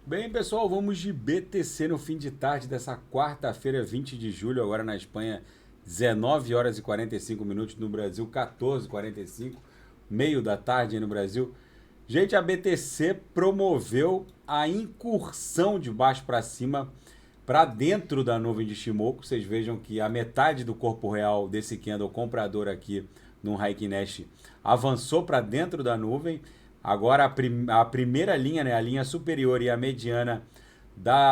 Bem, pessoal, vamos de BTC no fim de tarde dessa quarta-feira, 20 de julho, agora na Espanha, 19 horas e 45 minutos, no Brasil, 14h45, meio da tarde aí no Brasil. Gente, a BTC promoveu a incursão de baixo para cima para dentro da nuvem de Shimoku. Vocês vejam que a metade do corpo real desse candle comprador aqui no Heikin Nash avançou para dentro da nuvem. Agora a primeira linha, né, a linha superior e a mediana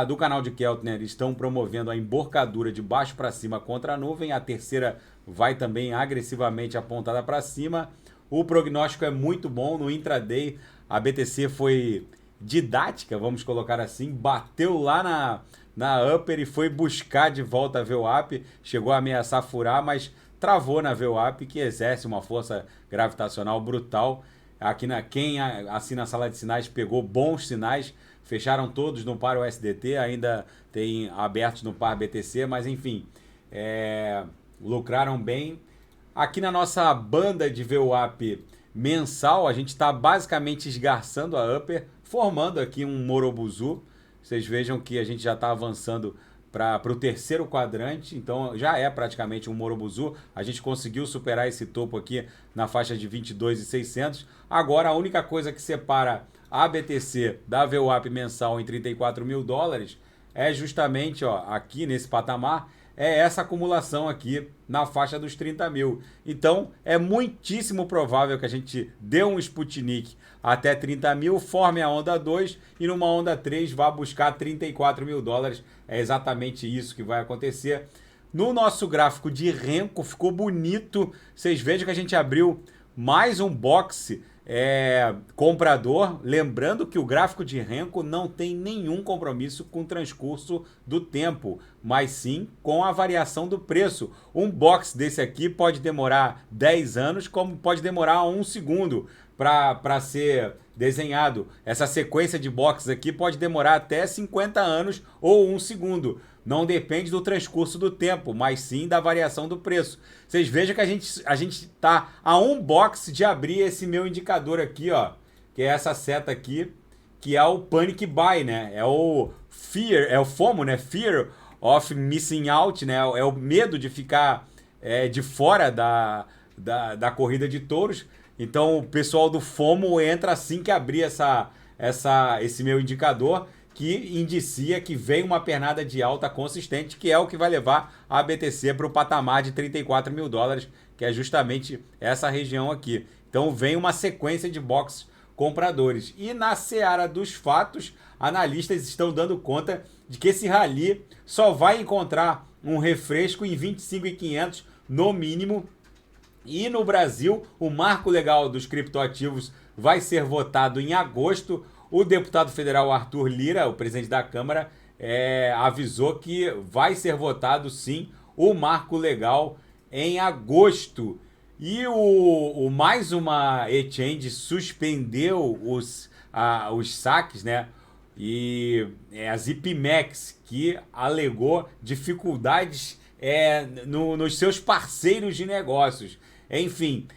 do canal de Keltner estão promovendo a emborcadura de baixo para cima contra a nuvem. A terceira vai também agressivamente apontada para cima. O prognóstico é muito bom. No intraday, a BTC foi didática, vamos colocar assim, bateu lá na upper e foi buscar de volta a VWAP, chegou a ameaçar furar, mas travou na VWAP, que exerce uma força gravitacional brutal. Aqui quem assina a sala de sinais pegou bons sinais, fecharam todos no par USDT, ainda tem abertos no par BTC, mas enfim, lucraram bem. Aqui na nossa banda de VWAP mensal, a gente está basicamente esgarçando a upper, formando aqui um Morobuzu. Vocês vejam que a gente já está avançando para o terceiro quadrante, então já é praticamente um Morobuzu. A gente conseguiu superar esse topo aqui na faixa de 22.600. Agora a única coisa que separa a BTC da VWAP mensal em 34 mil dólares é justamente aqui nesse patamar, é essa acumulação aqui na faixa dos 30 mil. Então é muitíssimo provável que a gente dê um Sputnik até 30 mil, forme a onda 2 e numa onda 3 vá buscar 34 mil dólares. É exatamente isso que vai acontecer. No nosso gráfico de Renko ficou bonito. Vocês vejam que a gente abriu mais um boxe comprador, lembrando que o gráfico de Renko não tem nenhum compromisso com o transcurso do tempo, mas sim com a variação do preço. Um box desse aqui pode demorar 10 anos, como pode demorar 1 segundo para ser desenhado. Essa sequência de boxes aqui pode demorar até 50 anos ou 1 segundo. Não depende do transcurso do tempo, mas sim da variação do preço. Vocês vejam que a gente tá a um box de abrir esse meu indicador aqui, ó, que é essa seta aqui, que é o Panic Buy, né? É o Fear, é o FOMO, né? Fear of Missing Out, né? É o medo de ficar de fora da corrida de touros. Então o pessoal do FOMO entra assim que abrir esse meu indicador, que indicia que vem uma pernada de alta consistente, que é o que vai levar a BTC para o patamar de 34 mil dólares, que é justamente essa região aqui. Então vem uma sequência de boxes compradores. E na seara dos fatos, analistas estão dando conta de que esse rally só vai encontrar um refresco em 25.500 no mínimo. E no Brasil, o marco legal dos criptoativos vai ser votado em agosto. O deputado federal Arthur Lira, o presidente da Câmara, avisou que vai ser votado sim o marco legal em agosto. E mais uma exchange suspendeu os saques, né? E a ZipMax, que alegou dificuldades nos seus parceiros de negócios. Enfim,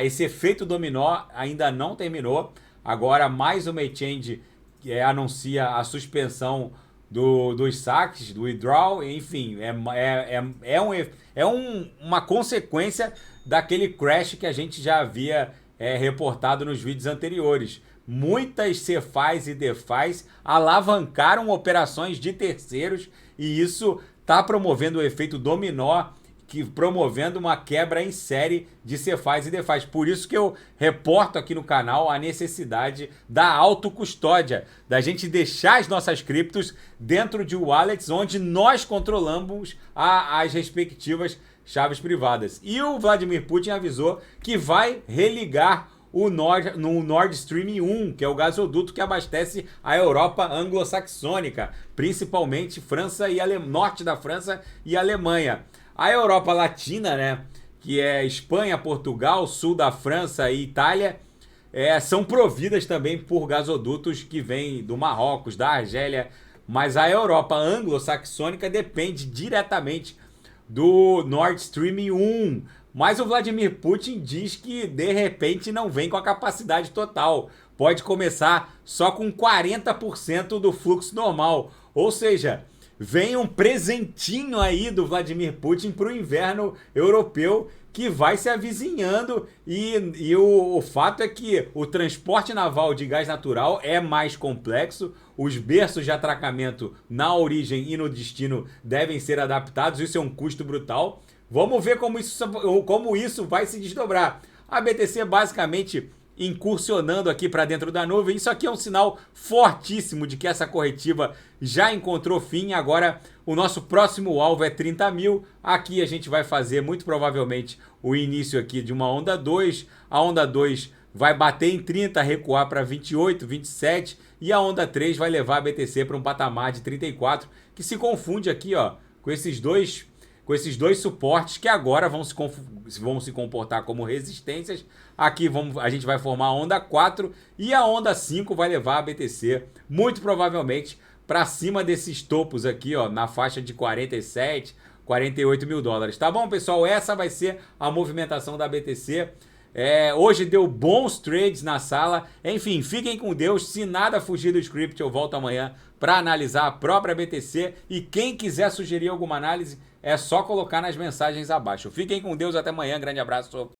esse efeito dominó ainda não terminou. Agora mais uma exchange anuncia a suspensão dos saques, do withdrawal. Enfim, uma consequência daquele crash que a gente já havia reportado nos vídeos anteriores. Muitas CeFis e DeFis alavancaram operações de terceiros e isso está promovendo o efeito dominó, promovendo uma quebra em série de CeFis e DeFis. Por isso que eu reporto aqui no canal a necessidade da autocustódia, da gente deixar as nossas criptos dentro de wallets onde nós controlamos as respectivas chaves privadas. E o Vladimir Putin avisou que vai religar no Nord Stream 1, que é o gasoduto que abastece a Europa anglo-saxônica, principalmente França e norte da França e Alemanha. A Europa Latina, né, que é Espanha, Portugal, sul da França e Itália, são providas também por gasodutos que vêm do Marrocos, da Argélia, mas a Europa anglo-saxônica depende diretamente do Nord Stream 1. Mas o Vladimir Putin diz que de repente não vem com a capacidade total, pode começar só com 40% do fluxo normal. Ou seja, vem um presentinho aí do Vladimir Putin para o inverno europeu que vai se avizinhando e o fato é que o transporte naval de gás natural é mais complexo, os berços de atracamento na origem e no destino devem ser adaptados, isso é um custo brutal. Vamos ver como isso vai se desdobrar. A BTC basicamente incursionando aqui para dentro da nuvem. Isso aqui é um sinal fortíssimo de que essa corretiva já encontrou fim. Agora o nosso próximo alvo é 30 mil. Aqui a gente vai fazer muito provavelmente o início aqui de uma onda 2. A onda 2 vai bater em 30, recuar para 28, 27 e a onda 3 vai levar a BTC para um patamar de 34, que se confunde aqui, ó, com esses dois suportes que agora vão se comportar como resistências. Aqui a gente vai formar a onda 4 e a onda 5 vai levar a BTC muito provavelmente para cima desses topos aqui, ó, na faixa de 47, 48 mil dólares. Tá bom, pessoal? Essa vai ser a movimentação da BTC. Hoje deu bons trades na sala. Enfim, fiquem com Deus. Se nada fugir do script, eu volto amanhã para analisar a própria BTC. E quem quiser sugerir alguma análise, é só colocar nas mensagens abaixo. Fiquem com Deus, até amanhã. Grande abraço.